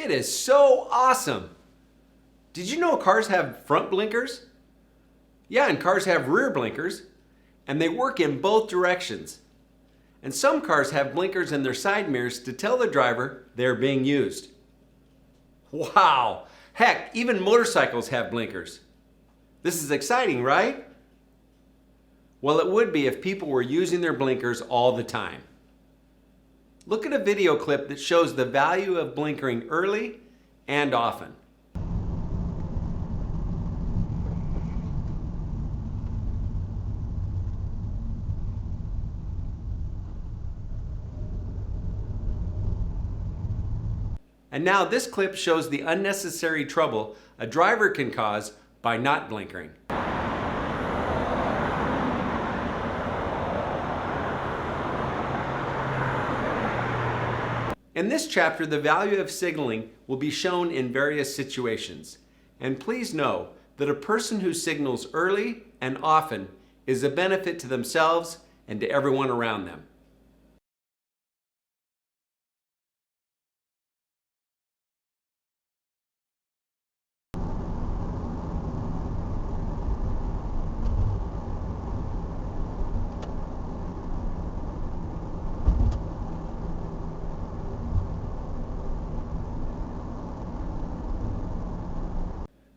It is so awesome. Did you know cars have front blinkers? Yeah, and cars have rear blinkers, and they work in both directions. And some cars have blinkers in their side mirrors to tell the driver they're being used. Wow! Heck, even motorcycles have blinkers. This is exciting, right? Well, it would be if people were using their blinkers all the time. Look at a video clip that shows the value of blinkering early and often. And now this clip shows the unnecessary trouble a driver can cause by not blinkering. In this chapter, the value of signaling will be shown in various situations. And please know that a person who signals early and often is a benefit to themselves and to everyone around them.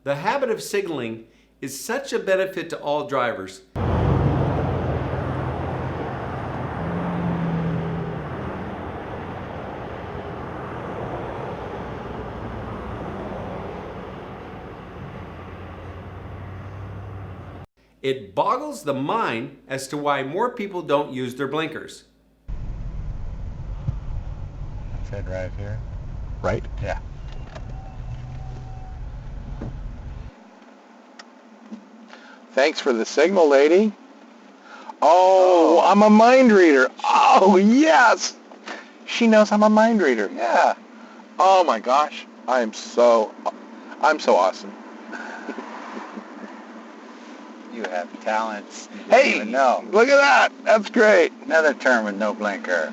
The habit of signaling is such a benefit to all drivers. It boggles the mind as to why more people don't use their blinkers. Should I drive here? Right? Yeah. Thanks for the signal, lady. Oh, I'm a mind reader. Oh, yes. She knows I'm a mind reader. Yeah. Oh my gosh. I'm so awesome. You have talents. You Hey, even know. look at that. That's great. Another term with no blinker.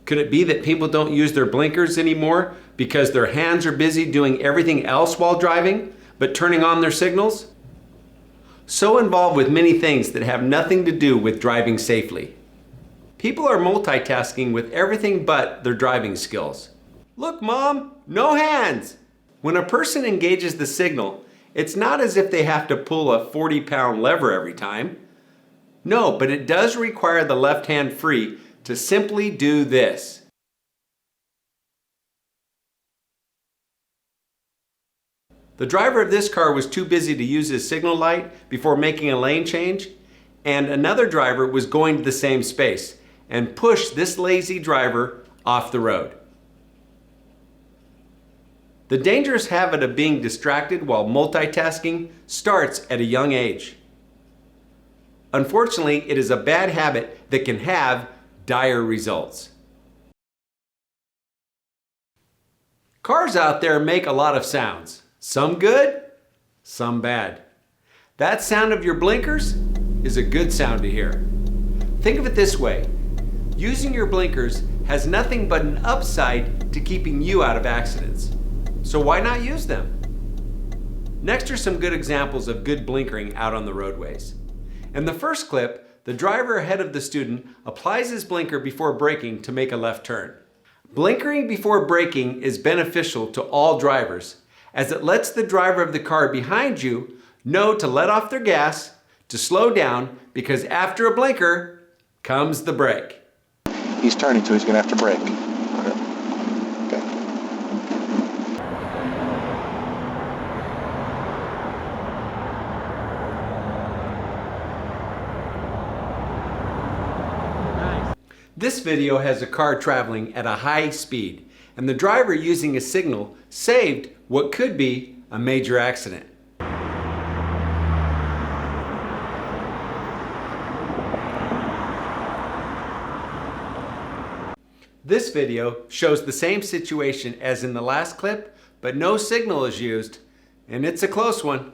Could it be that people don't use their blinkers anymore because their hands are busy doing everything else while driving, but turning on their signals? So involved with many things that have nothing to do with driving safely. People are multitasking with everything but their driving skills. Look, Mom, no hands! When a person engages the signal, it's not as if they have to pull a 40-pound lever every time. No, but it does require the left hand free to simply do this. The driver of this car was too busy to use his signal light before making a lane change, and another driver was going to the same space and pushed this lazy driver off the road. The dangerous habit of being distracted while multitasking starts at a young age. Unfortunately, it is a bad habit that can have dire results. Cars out there make a lot of sounds. Some good, some bad. That sound of your blinkers is a good sound to hear. Think of it this way. Using your blinkers has nothing but an upside to keeping you out of accidents. So why not use them? Next are some good examples of good blinkering out on the roadways. In the first clip, the driver ahead of the student applies his blinker before braking to make a left turn. Blinkering before braking is beneficial to all drivers, as it lets the driver of the car behind you know to let off their gas, to slow down, because after a blinker comes the brake. He's turning, so he's going to have to brake. Okay. This video has a car traveling at a high speed, and the driver using a signal saved what could be a major accident. This video shows the same situation as in the last clip, but no signal is used, and it's a close one.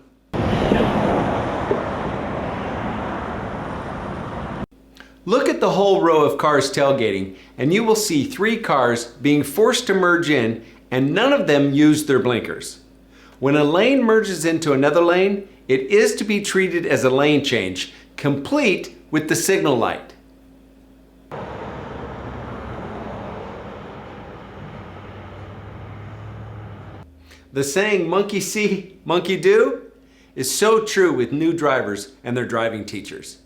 Look at the whole row of cars tailgating, and you will see 3 cars being forced to merge in and none of them used their blinkers. When a lane merges into another lane, it is to be treated as a lane change, complete with the signal light. The saying, monkey see, monkey do, is so true with new drivers and their driving teachers.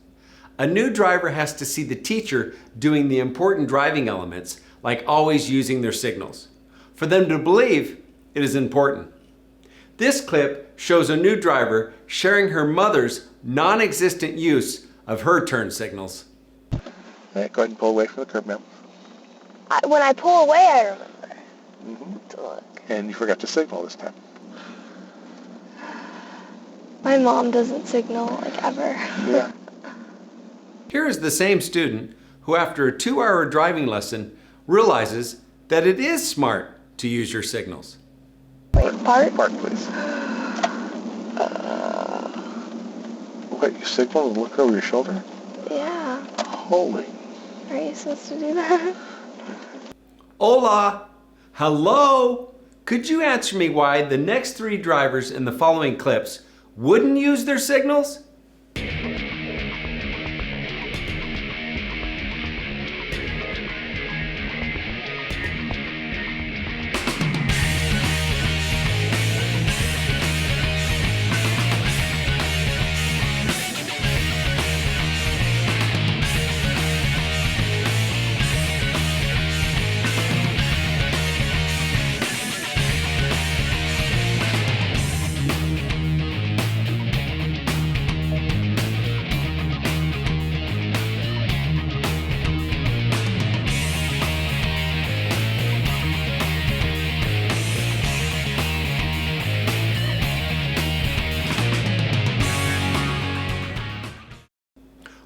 A new driver has to see the teacher doing the important driving elements, like always using their signals, for them to believe it is important. This clip shows a new driver sharing her mother's non-existent use of her turn signals. All right, go ahead and pull away from the curb, ma'am. When I pull away, I remember to look. And you forgot to signal this time. My mom doesn't signal, like, ever. Yeah. Here is the same student who, after a 2-hour driving lesson, realizes that it is smart to use your signals. Wait, park? Park, please. What, you signal and look over your shoulder? Yeah. Holy. Are you supposed to do that? Hola! Hello! Could you answer me why the next 3 drivers in the following clips wouldn't use their signals?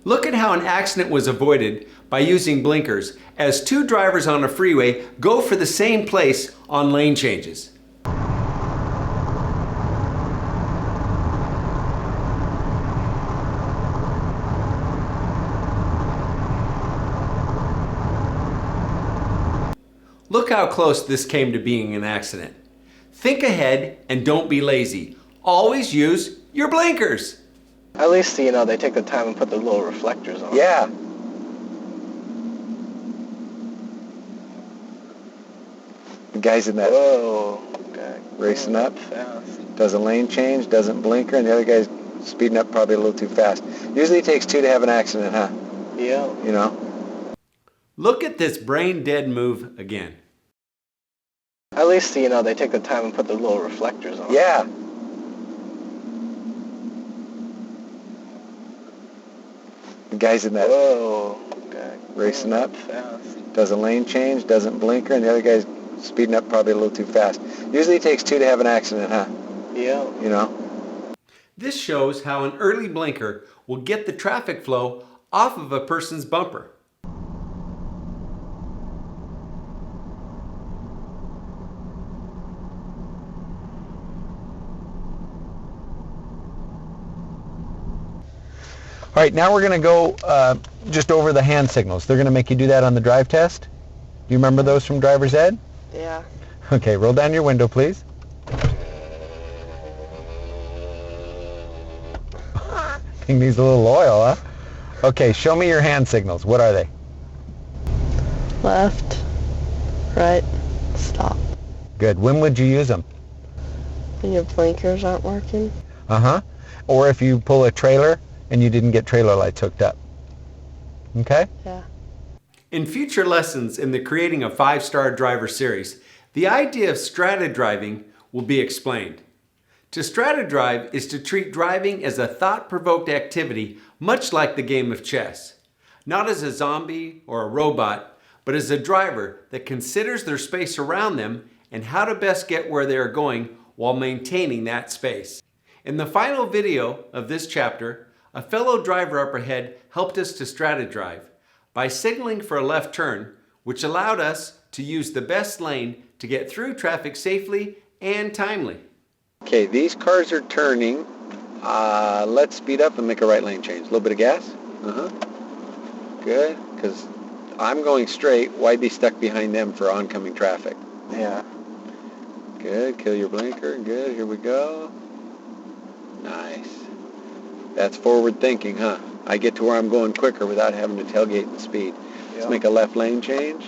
Look at how an accident was avoided by using blinkers as 2 drivers on a freeway go for the same place on lane changes. Look how close this came to being an accident. Think ahead and don't be lazy. Always use your blinkers. At least, you know, they take the time and put the little reflectors on. Yeah. The guy's in that Whoa. Okay. racing up, Fast. does a lane change, doesn't blinker, and the other guy's speeding up probably a little too fast. Usually it takes 2 to have an accident, huh? Yeah. You know? Look at this brain dead move again. At least, you know, they take the time and put the little reflectors on. Yeah. The guy's in that Whoa. Okay. racing up, Fast. does a lane change, doesn't blinker, and the other guy's speeding up probably a little too fast. Usually it takes 2 to have an accident, huh? Yeah. You know? This shows how an early blinker will get the traffic flow off of a person's bumper. All right, now we're going to go just over the hand signals. They're going to make you do that on the drive test. Do you remember those from driver's ed? Yeah. Okay, roll down your window, please. Think he's a little loyal, huh? Okay, show me your hand signals. What are they? Left, right, stop. Good. When would you use them? When your blinkers aren't working. Uh-huh. Or if you pull a trailer and you didn't get trailer lights hooked up. Okay? Yeah. In future lessons in the Creating a 5-Star Driver series, the idea of strata driving will be explained. To strata drive is to treat driving as a thought-provoked activity, much like the game of chess. Not as a zombie or a robot, but as a driver that considers their space around them and how to best get where they are going while maintaining that space. In the final video of this chapter, a fellow driver up ahead helped us to strata drive by signaling for a left turn, which allowed us to use the best lane to get through traffic safely and timely. Okay, these cars are turning. Let's speed up and make a right lane change. A little bit of gas. Uh-huh. Good, because I'm going straight. Why be stuck behind them for oncoming traffic? Yeah. Good. Kill your blinker. Good. Here we go. Nice. That's forward thinking, huh? I get to where I'm going quicker without having to tailgate the speed. Let's Yep. make a left lane change.